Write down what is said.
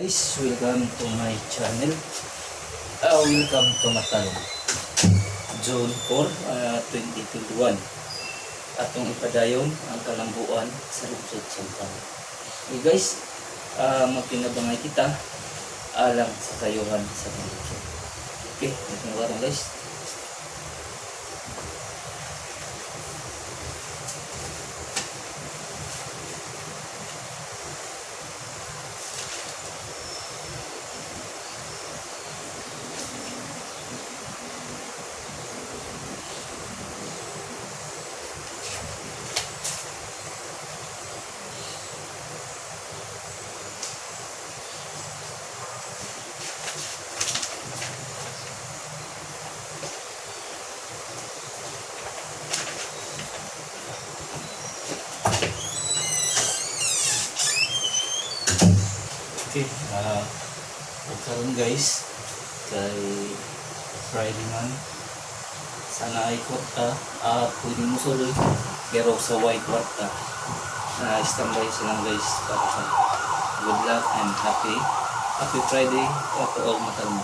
Guys, welcome to my channel. Welcome to Matalong. June 4, 2021. Atong ipadayon ang kalambuan sa lungsod Santana. Okay guys, magkinabangay kita alang sa kayuhan sa lungsod. Okay, ito nga guys. Okay, karon guys, kay Friday man, sana ay kwarta, pwede mo suloy, pero sa white kwarta, standby silang guys, para sa good luck and happy Friday, to all Matalong.